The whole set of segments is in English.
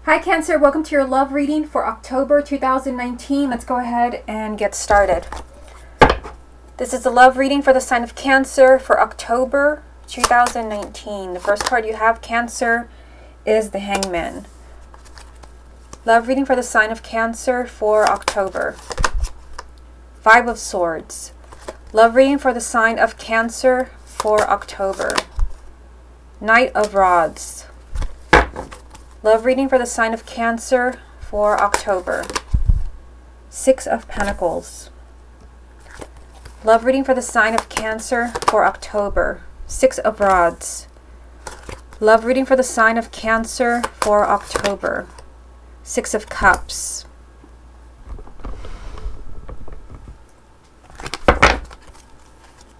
Hi Cancer, welcome to your love reading for October 2019. Let's go ahead and get started. This is the love reading for the sign of Cancer for October 2019. The first card you have, Cancer, is the Hangman. Love reading for the sign of Cancer for October. Five of Swords. Love reading for the sign of Cancer for October. Knight of Rods. Love reading for the sign of Cancer for October. Six of Pentacles. Love reading for the sign of Cancer for October. Six of Rods. Love reading for the sign of Cancer for October. Six of Cups.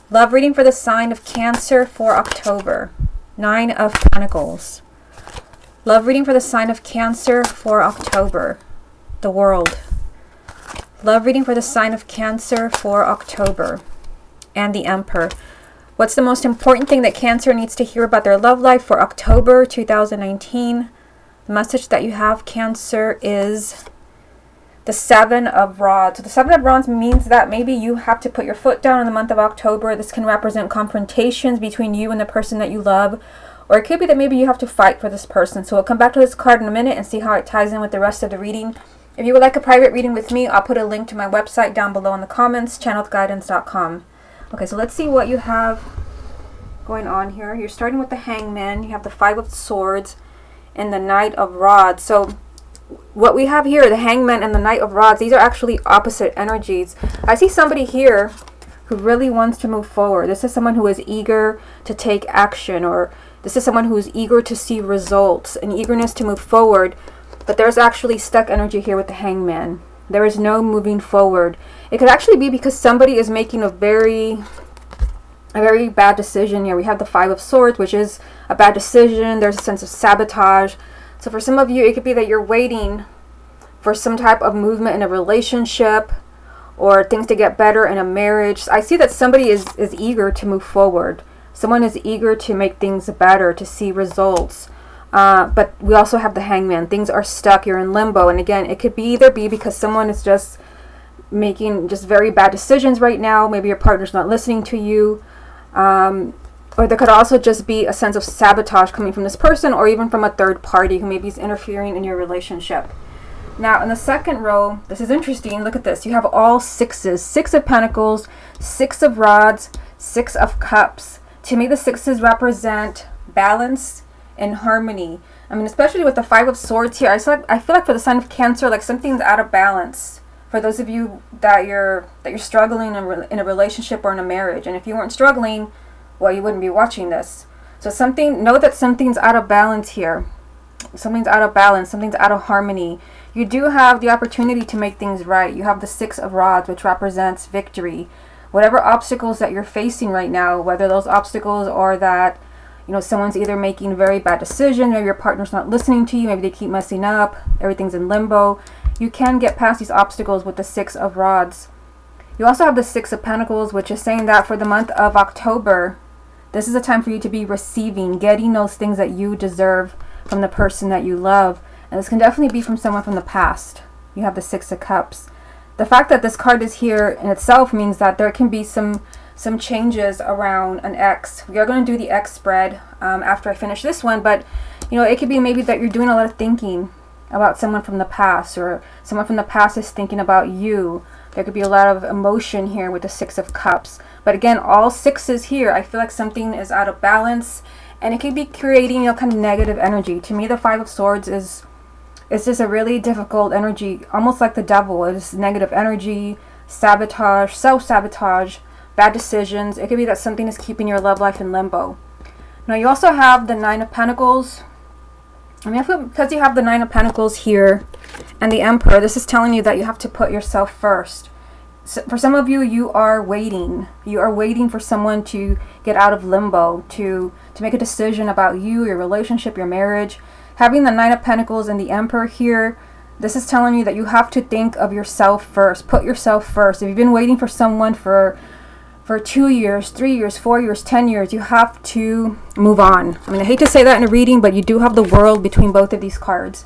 Love reading for the sign of Cancer for October. Nine of Pentacles. Love reading for the sign of Cancer for October. The World. Love reading for the sign of Cancer for October. And the Emperor. What's the most important thing that Cancer needs to hear about their love life for October 2019? The message that you have, Cancer, is the Seven of Rods. So the Seven of Rods means that maybe you have to put your foot down in the month of October. This can represent confrontations between you and the person that you love. Or it could be that maybe you have to fight for this person. So we'll come back to this card in a minute and see how it ties in with the rest of the reading. If you would like a private reading with me, I'll put a link to my website down below in the comments, channelguidance.com. Okay, so let's see what you have going on here. You're starting with the Hangman. You have the Five of Swords and the Knight of Rods. So what we have here, the Hangman and the Knight of Rods, these are actually opposite energies. I see somebody here who really wants to move forward. This is someone who is eager to take action, or this is someone who's eager to see results, an eagerness to move forward. But there's actually stuck energy here with the Hangman. There is no moving forward. It could actually be because somebody is making a very bad decision here. We have the Five of Swords, which is a bad decision. There's a sense of sabotage. So for some of you, it could be that you're waiting for some type of movement in a relationship or things to get better in a marriage. I see that somebody is eager to move forward. Someone is eager to make things better, to see results. But we also have the Hangman. Things are stuck. You're in limbo. And again, it could either be because someone is just making just very bad decisions right now. Maybe your partner's not listening to you. Or there could also just be a sense of sabotage coming from this person, or even from a third party who maybe is interfering in your relationship. Now, in the second row, this is interesting. Look at this. You have all sixes. Six of Pentacles, Six of Rods, Six of Cups. To me, the sixes represent balance and harmony. I mean, especially with the Five of Swords here, I feel like for the sign of Cancer, like something's out of balance. For those of you that you're struggling in a relationship or in a marriage, and if you weren't struggling, well, you wouldn't be watching this. So know that something's out of balance here. Something's out of balance. Something's out of harmony. You do have the opportunity to make things right. You have the Six of Rods, which represents victory. Whatever obstacles that you're facing right now, whether those obstacles are that, someone's either making a very bad decision, maybe your partner's not listening to you, maybe they keep messing up, everything's in limbo, you can get past these obstacles with the Six of Rods. You also have the Six of Pentacles, which is saying that for the month of October, this is a time for you to be receiving, getting those things that you deserve from the person that you love. And this can definitely be from someone from the past. You have the Six of Cups. The fact that this card is here in itself means that there can be some changes around an ex. We are going to do the ex spread after I finish this one, but it could be maybe that you're doing a lot of thinking about someone from the past, or someone from the past is thinking about you. There could be a lot of emotion here with the Six of Cups. But again, all sixes here, I feel like something is out of balance, and it could be creating kind of negative energy. To me, the Five of Swords it's just a really difficult energy, almost like the devil. It's negative energy, sabotage, self-sabotage, bad decisions. It could be that something is keeping your love life in limbo. Now, you also have the Nine of Pentacles. I mean, I feel because you have the Nine of Pentacles here and the Emperor, this is telling you that you have to put yourself first. So for some of you, you are waiting. You are waiting for someone to get out of limbo, to make a decision about you, your relationship, your marriage. Having the Nine of Pentacles and the Emperor here, this is telling you that you have to think of yourself first. Put yourself first. If you've been waiting for someone for 2 years, 3 years, 4 years, 10 years, you have to move on. I mean, I hate to say that in a reading, but you do have the World between both of these cards.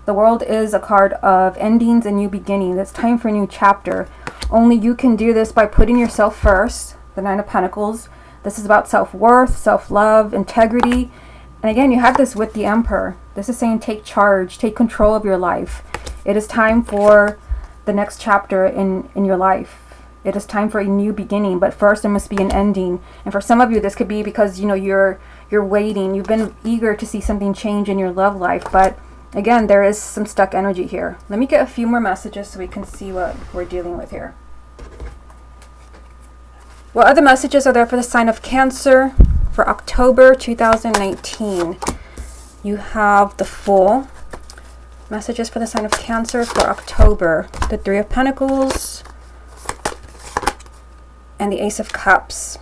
The World is a card of endings and new beginnings. It's time for a new chapter. Only you can do this by putting yourself first. The Nine of Pentacles. This is about self-worth, self-love, integrity. And again, you have this with the Emperor. This is saying take charge, take control of your life. It is time for the next chapter in your life. It is time for a new beginning, but first there must be an ending. And for some of you, this could be because, you know, you're waiting. You've been eager to see something change in your love life, but again, there is some stuck energy here. Let me get a few more messages so we can see what we're dealing with here. What other messages are there for the sign of Cancer for October 2019? You have the Fool. Messages for the sign of Cancer for October. The Three of Pentacles. And the Ace of Cups.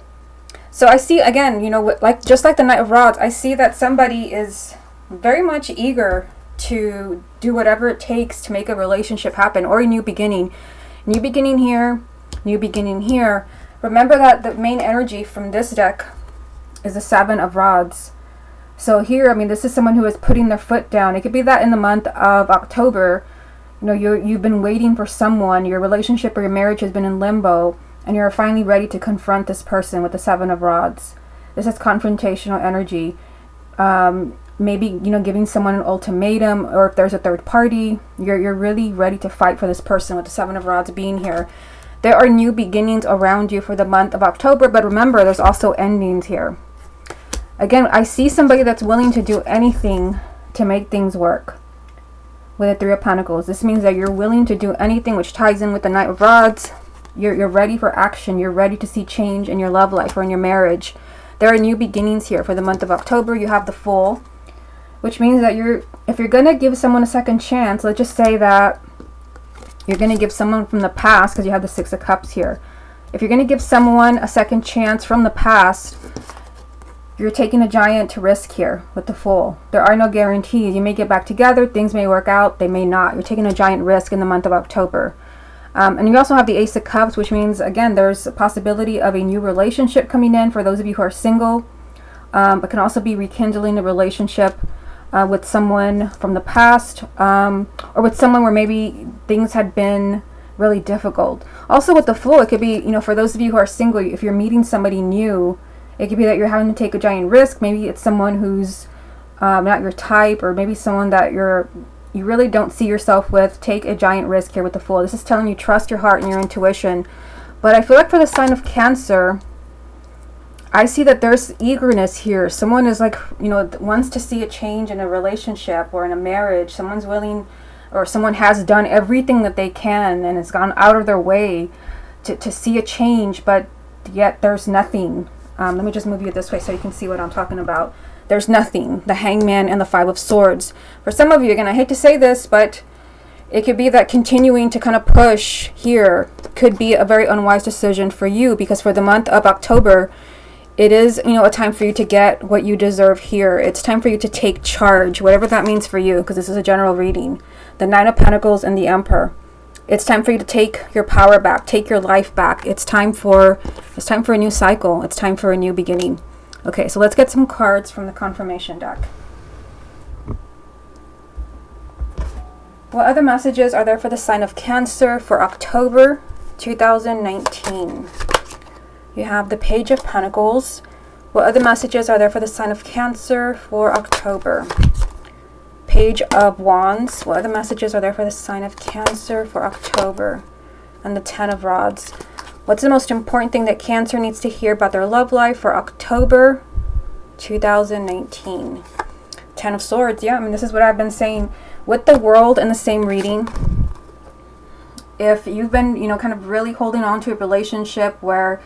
So I see, again, you know, just like the Knight of Rods, I see that somebody is very much eager to do whatever it takes to make a relationship happen, or a new beginning. New beginning here, new beginning here. Remember that the main energy from this deck is the Seven of Rods. So here, I mean, this is someone who is putting their foot down. It could be that in the month of October, you know, you've been waiting for someone, your relationship or your marriage has been in limbo, and you're finally ready to confront this person with the Seven of Rods. This is confrontational energy. Maybe, you know, giving someone an ultimatum, or if there's a third party, you're really ready to fight for this person with the Seven of Rods being here. There are new beginnings around you for the month of October, but remember, there's also endings here. Again, I see somebody that's willing to do anything to make things work with the Three of Pentacles. This means that you're willing to do anything, which ties in with the Knight of Rods. You're ready for action. You're ready to see change in your love life or in your marriage. There are new beginnings here for the month of October. You have the Fool, which means that if you're going to give someone a second chance, let's just say that you're going to give someone from the past, because you have the Six of Cups here. If you're going to give someone a second chance from the past, you're taking a giant risk here with the Fool. There are no guarantees. You may get back together. Things may work out. They may not. You're taking a giant risk in the month of October. And you also have the Ace of Cups, which means, again, there's a possibility of a new relationship coming in for those of you who are single. But can also be rekindling a relationship with someone from the past, or with someone where maybe things had been really difficult. Also with the Fool, it could be, you know, for those of you who are single, if you're meeting somebody new, it could be that you're having to take a giant risk. Maybe it's someone who's not your type, or maybe someone that you really don't see yourself with. Take a giant risk here with the Fool. This is telling you trust your heart and your intuition. But I feel like for the sign of Cancer, I see that there's eagerness here. Someone is like, you know, wants to see a change in a relationship or in a marriage. Someone's willing, or someone has done everything that they can and has gone out of their way to see a change, but yet there's nothing. Let me just move you this way so you can see what I'm talking about. There's nothing. The Hangman and the Five of Swords. For some of you, again, I hate to say this, but it could be that continuing to kind of push here could be a very unwise decision for you, because for the month of October, it is, you know, a time for you to get what you deserve here. It's time for you to take charge, whatever that means for you, because this is a general reading. The Nine of Pentacles and the Emperor. It's time for you to take your power back, take your life back. It's time for a new cycle. It's time for a new beginning. Okay, so let's get some cards from the confirmation deck. What other messages are there for the sign of Cancer for October 2019? You have the Page of Pentacles. What other messages are there for the sign of Cancer for October? Page of Wands. What other messages are there for the sign of Cancer for October? And the Ten of Rods. What's the most important thing that Cancer needs to hear about their love life for October 2019? Ten of Swords. Yeah, I mean, this is what I've been saying. With the World in the same reading, if you've been, you know, kind of really holding on to a relationship where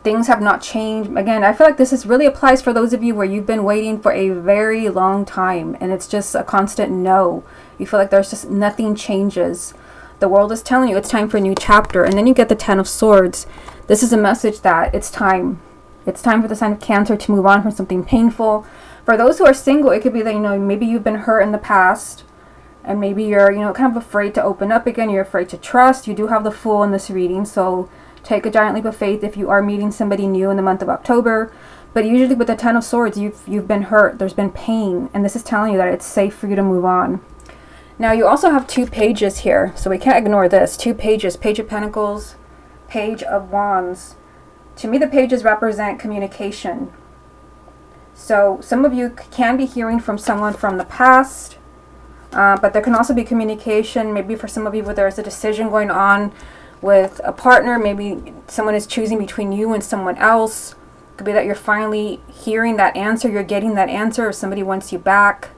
things have not changed, again, I feel like this really applies for those of you where you've been waiting for a very long time and it's just a constant no. You feel like there's just nothing changes. The World is telling you it's time for a new chapter. And then you get the Ten of Swords. This is a message that it's time. It's time for the sign of Cancer to move on from something painful. For those who are single, it could be that, you know, maybe you've been hurt in the past and maybe you're, you know, kind of afraid to open up again. You're afraid to trust. You do have the Fool in this reading, so take a giant leap of faith if you are meeting somebody new in the month of October. But usually with the Ten of Swords, you've been hurt. There's been pain, and this is telling you that it's safe for you to move on. Now you also have 2 pages here, so we can't ignore this. 2 pages, Page of Pentacles, Page of Wands. To me, the pages represent communication. So some of you can be hearing from someone from the past, but there can also be communication. Maybe for some of you, where there's a decision going on with a partner, maybe someone is choosing between you and someone else. It could be that you're finally hearing that answer, you're getting that answer, or somebody wants you back.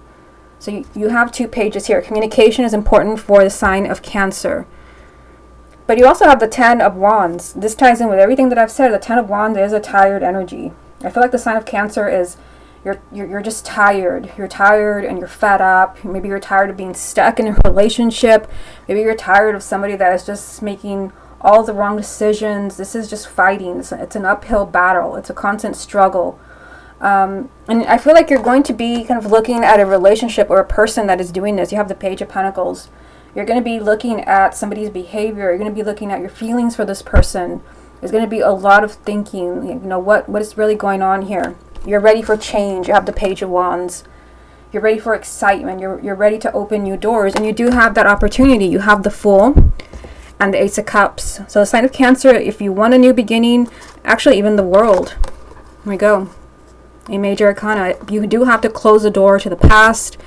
So you have 2 pages here. Communication is important for the sign of Cancer. But you also have the 10 of Wands. This ties in with everything that I've said. The 10 of Wands is a tired energy. I feel like the sign of Cancer is you're just tired. You're tired and you're fed up. Maybe you're tired of being stuck in a relationship. Maybe you're tired of somebody that is just making all the wrong decisions. This is just fighting. It's an uphill battle. It's a constant struggle. And I feel like you're going to be kind of looking at a relationship or a person that is doing this. You have the Page of Pentacles. You're going to be looking at somebody's behavior. You're going to be looking at your feelings for this person. There's going to be a lot of thinking. You know, what is really going on here? You're ready for change. You have the Page of Wands. You're ready for excitement. You're ready to open new doors. And you do have that opportunity. You have the Fool and the Ace of Cups. So the sign of Cancer, if you want a new beginning, actually even the World. Here we go. A major arcana. You do have to close the door to the past.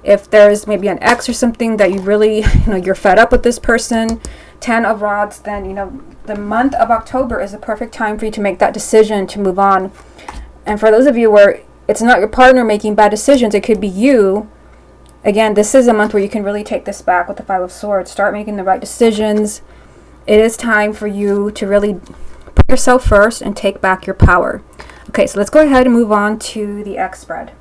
If there's maybe an ex or something that you really, you're fed up with this person, 10 of Rods, then, the month of October is the perfect time for you to make that decision to move on. And for those of you where it's not your partner making bad decisions, it could be you. Again, this is a month where you can really take this back with the 5 of Swords. Start making the right decisions. It is time for you to really put yourself first and take back your power. Okay, so let's go ahead and move on to the X spread.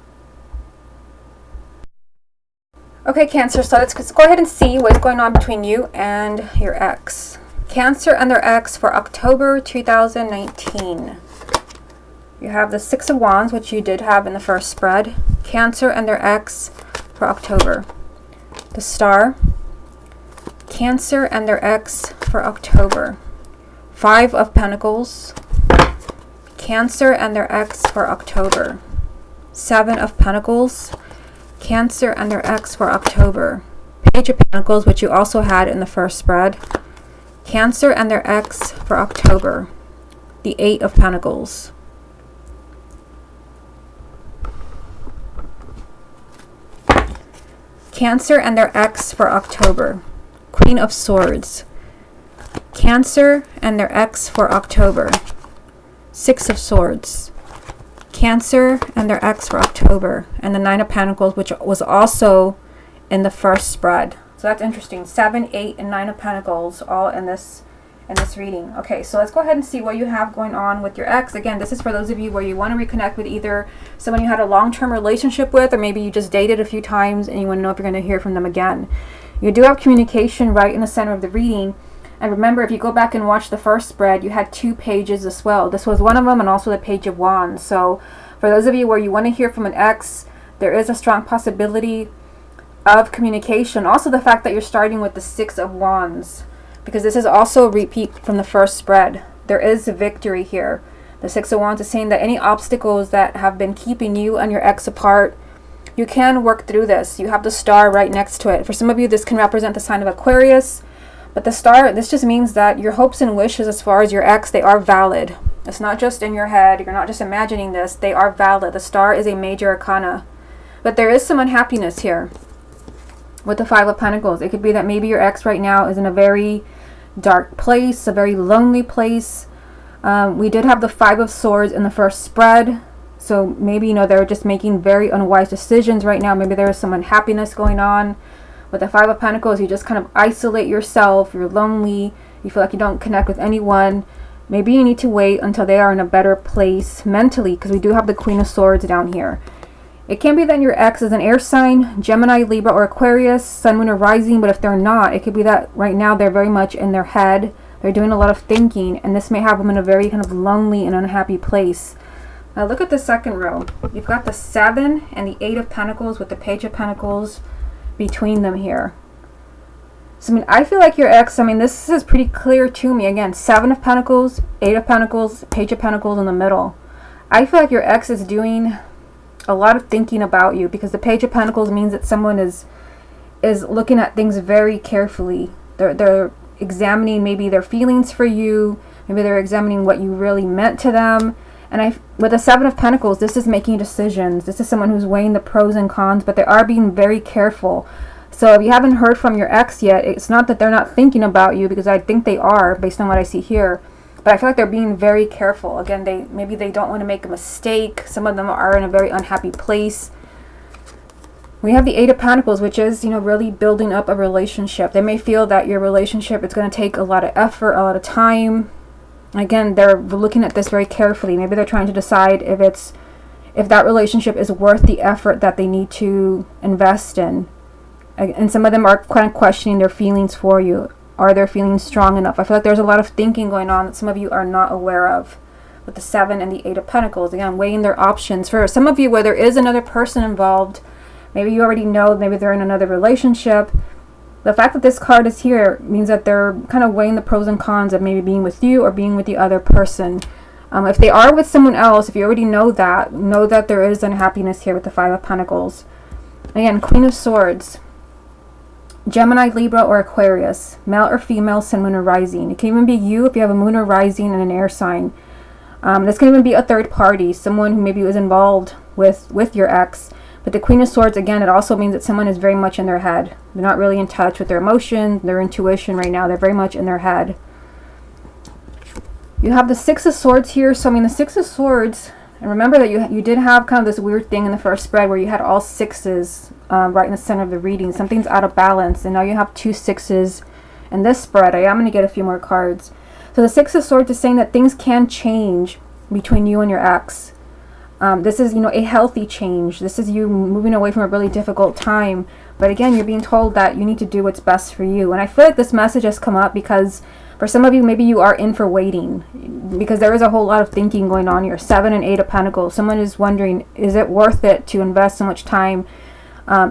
Okay, Cancer, so let's go ahead and see what's going on between you and your ex. Cancer and their ex for October 2019. You have the 6 of Wands, which you did have in the first spread. Cancer and their ex for October. The Star. Cancer and their ex for October. 5 of Pentacles. Cancer and their ex for October. 7 of Pentacles. Cancer and their ex for October. Page of Pentacles, which you also had in the first spread. Cancer and their ex for October. The 8 of Pentacles. Cancer and their ex for October. Queen of Swords. Cancer and their ex for October. 6 of Swords. Cancer and their ex for October. And the 9 of Pentacles, which was also in the first spread. So that's interesting. 7, 8, and 9 of Pentacles all in this reading. Okay, so let's go ahead and see what you have going on with your ex. Again, this is for those of you where you want to reconnect with either someone you had a long-term relationship with, or maybe you just dated a few times and you want to know if you're going to hear from them again. You do have communication right in the center of the reading. And remember, if you go back and watch the first spread, you had 2 pages as well. This was one of them, and also the Page of Wands. So for those of you where you want to hear from an ex, there is a strong possibility of communication. Also the fact that you're starting with the 6 of Wands, because this is also a repeat from the first spread. There is a victory here. The 6 of Wands is saying that any obstacles that have been keeping you and your ex apart, you can work through this. You have the Star right next to it. For some of you, this can represent the sign of Aquarius. But the Star, this just means that your hopes and wishes as far as your ex, they are valid. It's not just in your head. You're not just imagining this. They are valid. The Star is a major arcana. But there is some unhappiness here with the 5 of Pentacles. It could be that maybe your ex right now is in a very dark place, a very lonely place. We did have the 5 of Swords in the first spread. So maybe, they're just making very unwise decisions right now. Maybe there is some unhappiness going on. With the 5 of Pentacles, you just kind of isolate yourself. You're lonely. You feel like you don't connect with anyone. Maybe you need to wait until they are in a better place mentally, because we do have the Queen of Swords down here. It can be that your ex is an air sign, Gemini, Libra, or Aquarius, Sun, Moon, or Rising. But if they're not, it could be that right now they're very much in their head. They're doing a lot of thinking, and this may have them in a very kind of lonely and unhappy place. Now look at the second row. You've got the 7 and the 8 of Pentacles with the Page of Pentacles between them here. So I feel like your ex, this is pretty clear to me. Again, 7 of Pentacles, 8 of Pentacles, Page of Pentacles in the middle. I feel like your ex is doing a lot of thinking about you, because the Page of Pentacles means that someone is is looking at things very carefully. They're examining maybe their feelings for you. Maybe they're examining what you really meant to them. And with the Seven of Pentacles, this is making decisions. This is someone who's weighing the pros and cons, but they are being very careful. So if you haven't heard from your ex yet, it's not that they're not thinking about you, because I think they are based on what I see here. But I feel like they're being very careful. Again, maybe they don't want to make a mistake. Some of them are in a very unhappy place. We have the Eight of Pentacles, which is, really building up a relationship. They may feel that your relationship is going to take a lot of effort, a lot of time. Again, they're looking at this very carefully. Maybe they're trying to decide if that relationship is worth the effort that they need to invest in. And some of them are kind of questioning their feelings for you. Are their feelings strong enough? I feel like there's a lot of thinking going on that some of you are not aware of. With the Seven and the Eight of Pentacles, again, weighing their options. For some of you, where there is another person involved, maybe you already know, maybe they're in another relationship. The fact that this card is here means that they're kind of weighing the pros and cons of maybe being with you or being with the other person. If they are with someone else, if you already know that there is unhappiness here with the Five of Pentacles. Again, Queen of Swords. Gemini, Libra, or Aquarius. Male or female, Sun, Moon, or Rising. It can even be you if you have a Moon or Rising and an air sign. This can even be a third party, someone who maybe was involved with your ex. But the Queen of Swords, again, it also means that someone is very much in their head. They're not really in touch with their emotions, their intuition right now. They're very much in their head. You have the Six of Swords here. So, the Six of Swords, and remember that you did have kind of this weird thing in the first spread where you had all sixes right in the center of the reading. Something's out of balance, and now you have two sixes in this spread. I am going to get a few more cards. So the Six of Swords is saying that things can change between you and your ex. This is, a healthy change. This is you moving away from a really difficult time. But again, you're being told that you need to do what's best for you. And I feel like this message has come up because for some of you, maybe you are in for waiting. Because there is a whole lot of thinking going on here. Seven and Eight of Pentacles. Someone is wondering, is it worth it to invest so much time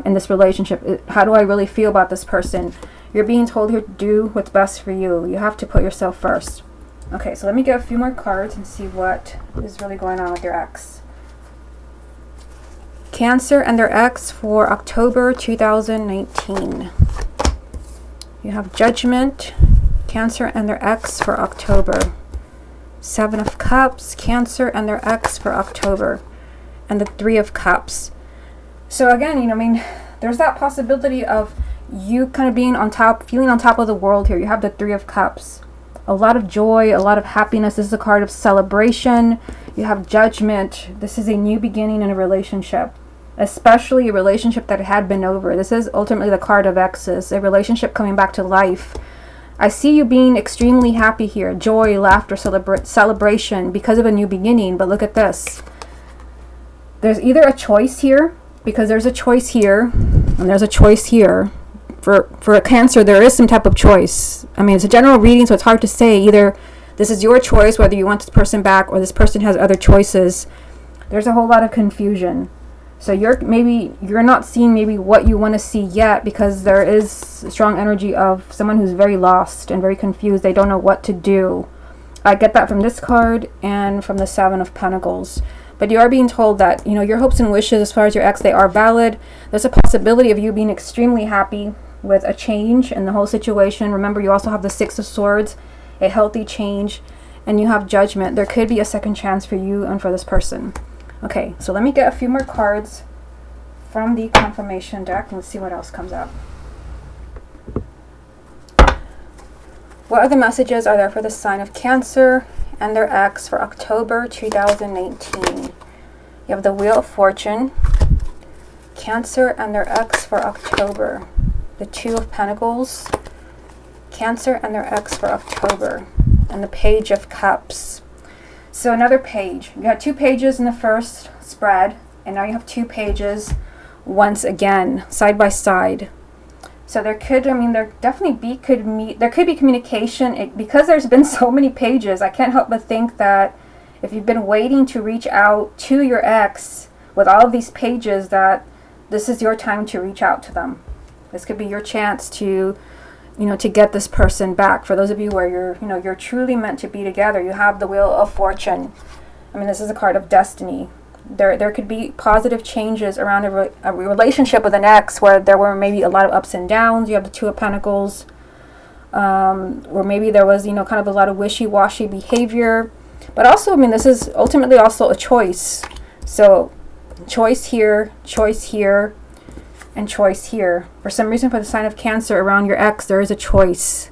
in this relationship? How do I really feel about this person? You're being told here to do what's best for you. You have to put yourself first. Okay, so let me get a few more cards and see what is really going on with your ex. Cancer and their ex for October 2019. You have Judgment, Cancer and their ex for October. Seven of Cups, Cancer and their ex for October. And the Three of Cups. So again, there's that possibility of you kind of being on top, feeling on top of the world here. You have the Three of Cups. A lot of joy, a lot of happiness. This is a card of celebration. You have Judgment. This is a new beginning in a relationship, especially a relationship that had been over. This is ultimately the card of exes, a relationship coming back to life. I see you being extremely happy here. Joy, laughter, celebration because of a new beginning. But look at this. There's either a choice here, because there's a choice here, and there's a choice here. For a Cancer, there is some type of choice. It's a general reading, so it's hard to say. Either this is your choice, whether you want this person back, or this person has other choices. There's a whole lot of confusion. So you're not seeing maybe what you want to see yet, because there is a strong energy of someone who's very lost and very confused. They don't know what to do. I get that from this card and from the Seven of Pentacles. But you are being told that, your hopes and wishes as far as your ex, they are valid. There's a possibility of you being extremely happy with a change in the whole situation. Remember, you also have the Six of Swords, a healthy change, and you have Judgment. There could be a second chance for you and for this person. Okay, so let me get a few more cards from the confirmation deck and let's see what else comes up. What other messages are there for the sign of Cancer and their ex for October 2019? You have the Wheel of Fortune, Cancer and their ex for October. The Two of Pentacles, Cancer and their ex for October, and the Page of Cups. So another page. You had two pages in the first spread, and now you have two pages once again, side by side. So there could, there definitely there could be communication. Because there's been so many pages, I can't help but think that if you've been waiting to reach out to your ex with all of these pages, that this is your time to reach out to them. This could be your chance to, to get this person back. For those of you where you're truly meant to be together, you have the Wheel of Fortune. This is a card of destiny. There could be positive changes around a relationship with an ex where there were maybe a lot of ups and downs. You have the Two of Pentacles. Or maybe there was, kind of a lot of wishy-washy behavior. But also, I mean, this is ultimately also a choice. So, choice here, and choice here. For some reason, for the sign of Cancer around your ex, there is a choice.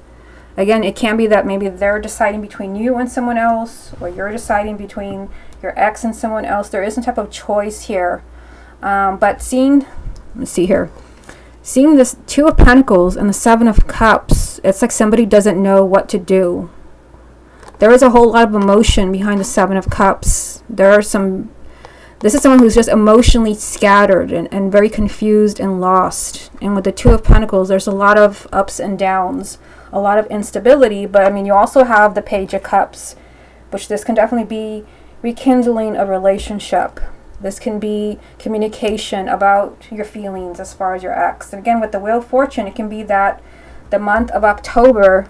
Again, it can be that maybe they're deciding between you and someone else, or you're deciding between your ex and someone else. There is some type of choice here. But let's see here. Seeing this Two of Pentacles and the Seven of Cups, it's like somebody doesn't know what to do. There is a whole lot of emotion behind the Seven of Cups. This is someone who's just emotionally scattered and very confused and lost. And with the Two of Pentacles, there's a lot of ups and downs, a lot of instability. But I mean, you also have the Page of Cups, which this can definitely be rekindling a relationship. This can be communication about your feelings as far as your ex. And again, with the Wheel of Fortune, it can be that the month of October,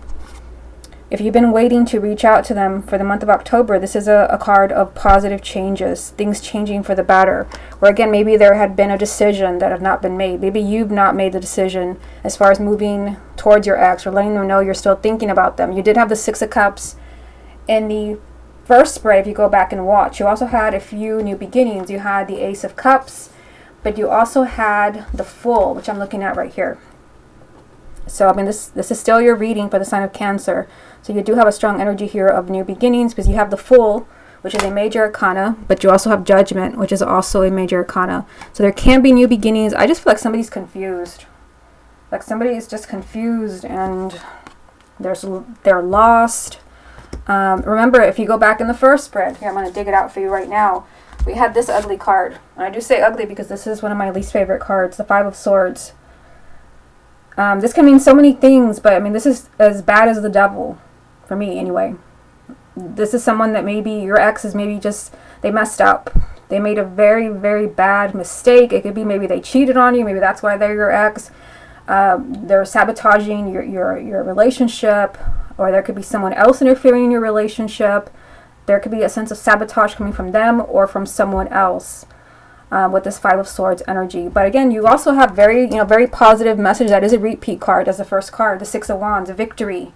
if you've been waiting to reach out to them for the month of October, this is a card of positive changes, things changing for the better. Or again, maybe there had been a decision that had not been made. Maybe you've not made the decision as far as moving towards your ex or letting them know you're still thinking about them. You did have the Six of Cups in the first spread. If you go back and watch, you also had a few new beginnings. You had the Ace of Cups, but you also had the Fool, which I'm looking at right here. So I mean, this is still your reading for the sign of Cancer. So you do have a strong energy here of new beginnings, because you have the Fool, which is a major arcana, but you also have Judgment, which is also a major arcana. So there can be new beginnings. I just feel like somebody's confused. Like somebody is just confused and they're lost. Remember, if you go back in the first spread, here I'm going to dig it out for you right now. We had this ugly card. And I do say ugly because this is one of my least favorite cards, the Five of Swords. This can mean so many things, but I mean, this is as bad as the devil, for me anyway. This is someone that maybe your ex is maybe just, they messed up. They made a very, very bad mistake. It could be maybe they cheated on you. Maybe that's why they're your ex. They're sabotaging your relationship. Or there could be someone else interfering in your relationship. There could be a sense of sabotage coming from them or from someone else with this Five of Swords energy. But again, you also have very positive message. That is a repeat card as the first card, the Six of Wands, victory.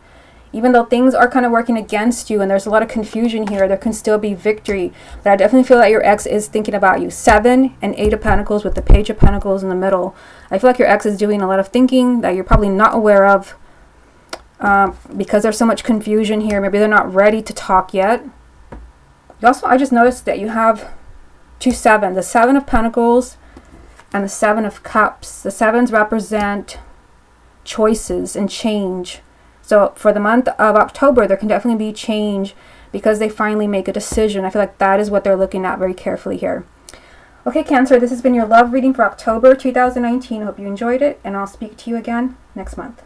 Even though things are kind of working against you and there's a lot of confusion here, there can still be victory. But I definitely feel that your ex is thinking about you. 7 and 8 of Pentacles with the Page of Pentacles in the middle. I feel like your ex is doing a lot of thinking that you're probably not aware of. Because there's so much confusion here. Maybe they're not ready to talk yet. You also, I just noticed that you have 2 7. The 7 of Pentacles and the 7 of Cups. The 7s represent choices and change. So for the month of October, there can definitely be change because they finally make a decision. I feel like that is what they're looking at very carefully here. Okay, Cancer, this has been your love reading for October 2019. I hope you enjoyed it, and I'll speak to you again next month.